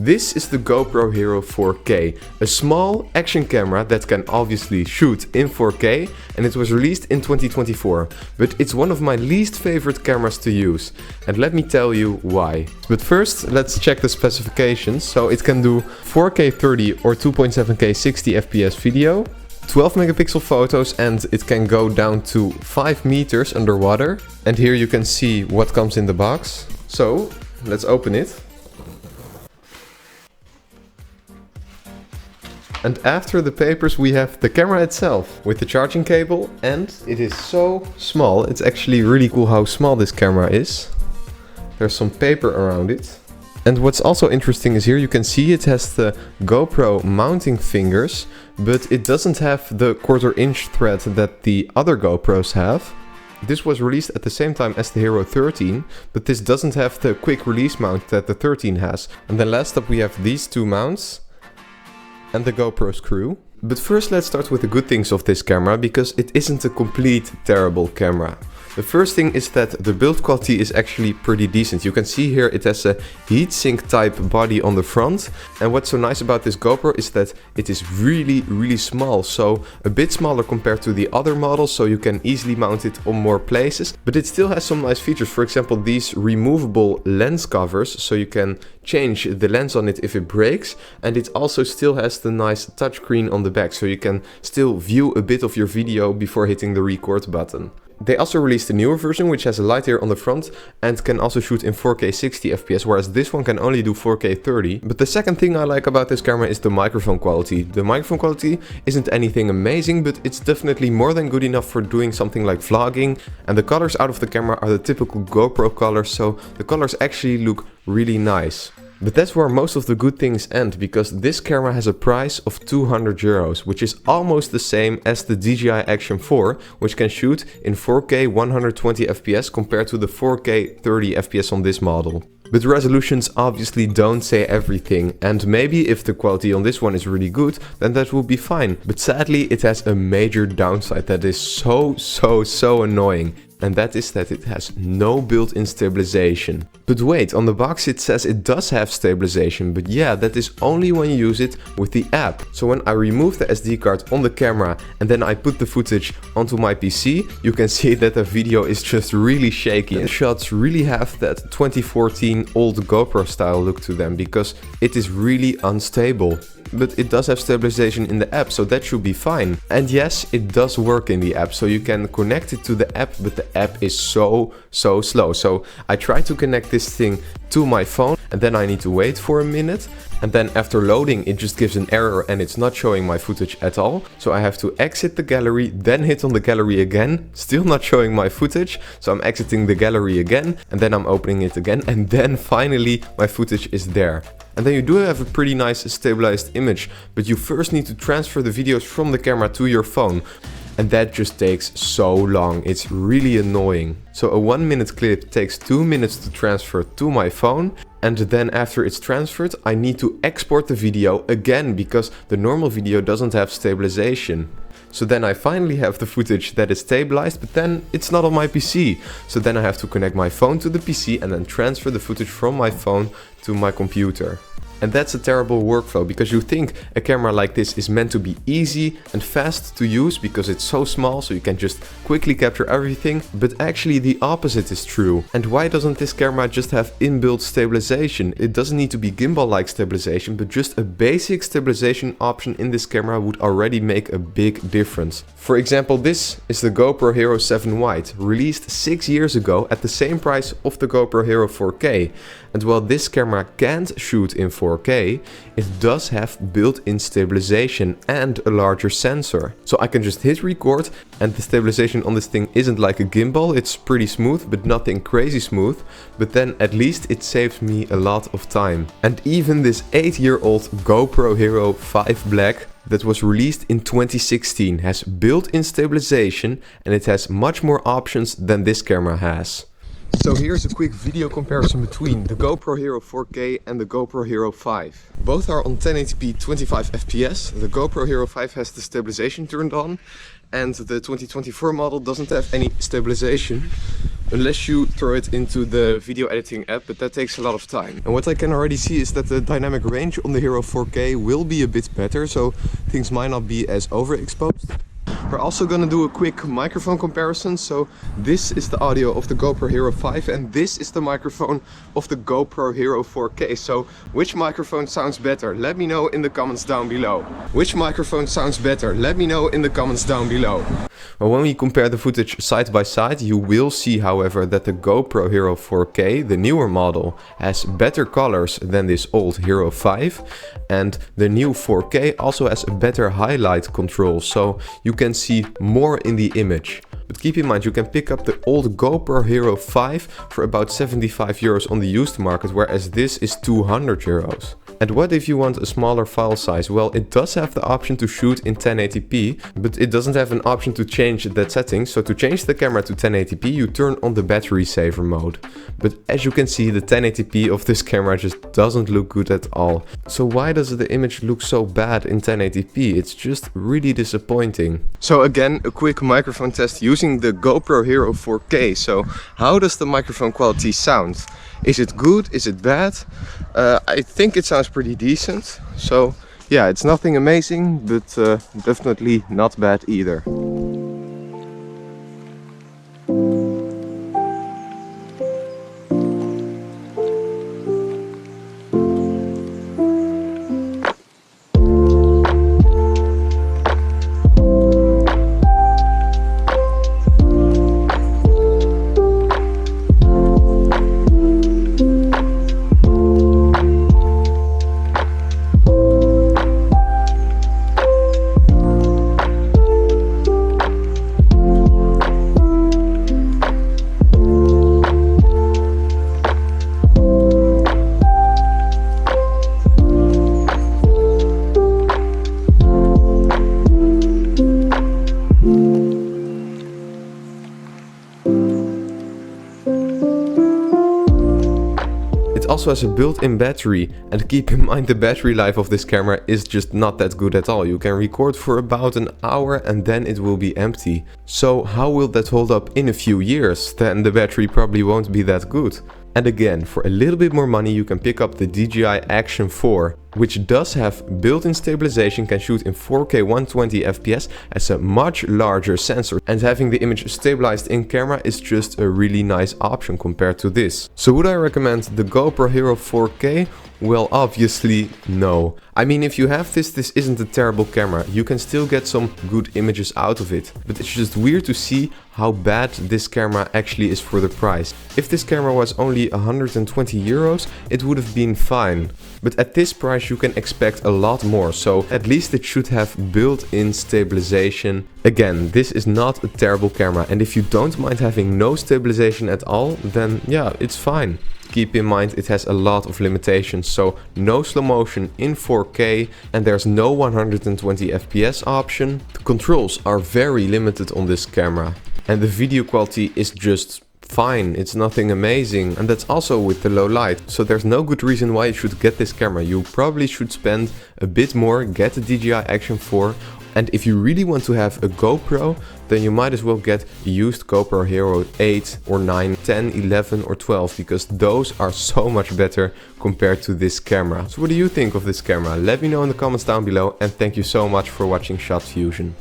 This is the GoPro Hero 4K, a small action camera that can obviously shoot in 4K, and it was released in 2024. But it's one of my least favorite cameras to use, and let me tell you why. But first, let's check the specifications. So it can do 4K 30 or 2.7K 60 FPS video, 12 megapixel photos, and it can go down to 5 meters underwater. And here you can see what comes in the box. So let's open it. And after the papers we have the camera itself with the charging cable, and it is so small. It's actually really cool how small this camera is. There's some paper around it. And what's also interesting is here you can see it has the GoPro mounting fingers, but it doesn't have the 1/4 inch thread that the other GoPros have. This was released at the same time as the Hero 13, but this doesn't have the quick release mount that the 13 has. And then last up we have these two mounts and the GoPro screw. But first let's start with the good things of this camera, because it isn't a complete terrible camera. The first thing is that the build quality is actually pretty decent. You can see here it has a heatsink type body on the front. And what's so nice about this GoPro is that it is really small. So a bit smaller compared to the other models, so you can easily mount it on more places. But it still has some nice features. For example, these removable lens covers, so you can change the lens on it if it breaks. And it also still has the nice touchscreen on the back, so you can still view a bit of your video before hitting the record button. They also released a newer version which has a light here on the front and can also shoot in 4K 60 FPS, whereas this one can only do 4K 30. But the second thing I like about this camera is the microphone quality. The microphone quality isn't anything amazing, but it's definitely more than good enough for doing something like vlogging. And the colors out of the camera are the typical GoPro colors, so the colors actually look really nice. But that's where most of the good things end, because this camera has a price of 200 euros, which is almost the same as the DJI Action 4, which can shoot in 4K 120 FPS compared to the 4K 30 FPS on this model. But resolutions obviously don't say everything, and maybe if the quality on this one is really good, then that will be fine. But sadly it has a major downside that is so annoying. And that is that it has no built-in stabilization. But wait, on the box it says it does have stabilization, but yeah, that is only when you use it with the app. So when I remove the SD card on the camera and then I put the footage onto my PC, you can see that the video is just really shaky. And the shots really have that 2014 old GoPro style look to them, because it is really unstable. But it does have stabilization in the app, so that should be fine. And yes, it does work in the app, so you can connect it to the app, but the app is so slow. So I try to connect this thing to my phone, and then I need to wait for a minute. And then after loading, it just gives an error and it's not showing my footage at all. So I have to exit the gallery, then hit on the gallery again, still not showing my footage. So I'm exiting the gallery again, and then I'm opening it again, and then finally my footage is there. And then you do have a pretty nice stabilized image, but you first need to transfer the videos from the camera to your phone. And that just takes so long. It's really annoying. So a 1 minute clip takes 2 minutes to transfer to my phone. And then after it's transferred, I need to export the video again, because the normal video doesn't have stabilization. So then I finally have the footage that is stabilized, but then it's not on my PC. So then I have to connect my phone to the PC and then transfer the footage from my phone to my computer. And that's a terrible workflow, because you think a camera like this is meant to be easy and fast to use because it's so small, so you can just quickly capture everything, but actually the opposite is true. And why doesn't this camera just have inbuilt stabilization? It doesn't need to be gimbal-like stabilization, but just a basic stabilization option in this camera would already make a big difference. For example, this is the GoPro Hero 7 White, released 6 years ago at the same price of the GoPro Hero 4K. And while this camera can't shoot in 4K, it does have built-in stabilization and a larger sensor. So I can just hit record, and the stabilization on this thing isn't like a gimbal. It's pretty smooth, but nothing crazy smooth. But then at least it saves me a lot of time. And even this 8-year-old GoPro Hero 5 Black that was released in 2016 has built-in stabilization, and it has much more options than this camera has. So here's a quick video comparison between the GoPro Hero 4K and the GoPro Hero 5. Both are on 1080p 25 FPS. The GoPro Hero 5 has the stabilization turned on, and the 2024 model doesn't have any stabilization. unless you throw it into the video editing app, but that takes a lot of time. And what I can already see is that the dynamic range on the Hero 4K will be a bit better, so things might not be as overexposed. We're also gonna do a quick microphone comparison. So this is the audio of the GoPro Hero 5 and this is the microphone of the GoPro Hero 4K. So which microphone sounds better? Let me know in the comments down below. Which microphone sounds better? Let me know in the comments down below. Well, when we compare the footage side by side, you will see, however, that the GoPro Hero 4K, the newer model, has better colors than this old Hero 5. And the new 4K also has a better highlight control, so you can see more in the image. But keep in mind, you can pick up the old GoPro Hero 5 for about 75 euros on the used market, whereas this is 200 euros. And what if you want a smaller file size? Well, it does have the option to shoot in 1080p, but it doesn't have an option to change that setting. So to change the camera to 1080p, you turn on the battery saver mode. But as you can see, the 1080p of this camera just doesn't look good at all. So why does the image look so bad in 1080p? It's just really disappointing. So again, a quick microphone test using the GoPro Hero 4K. So how does the microphone quality sound? Is it good? Is it bad? I think it sounds pretty decent. So yeah, it's nothing amazing, but definitely not bad either. It also has a built-in battery, and keep in mind the battery life of this camera is just not that good at all. You can record for about an hour and then it will be empty. So how will that hold up in a few years? Then the battery probably won't be that good. And again, for a little bit more money you can pick up the DJI Action 4, which does have built-in stabilization, can shoot in 4K 120 FPS, has a much larger sensor, and having the image stabilized in camera is just a really nice option compared to this. So would I recommend the GoPro Hero 4K? Well, obviously no. I mean, if you have this isn't a terrible camera. You can still get some good images out of it. But it's just weird to see how bad this camera actually is for the price. If this camera was only 120 euros, it would have been fine. But at this price you can expect a lot more, so at least it should have built-in stabilization. Again, this is not a terrible camera, and if you don't mind having no stabilization at all, then yeah, it's fine. Keep in mind it has a lot of limitations, so no slow motion in 4K and there's no 120 FPS option. The controls are very limited on this camera and the video quality is just fine, it's nothing amazing, and that's also with the low light, so there's no good reason why you should get this camera. You probably should spend a bit more, get the DJI Action 4, and if you really want to have a GoPro, then you might as well get a used GoPro Hero 8 or 9, 10, 11 or 12, because those are so much better compared to this camera. So what do you think of this camera? Let me know in the comments down below, and thank you so much for watching Shot Fusion.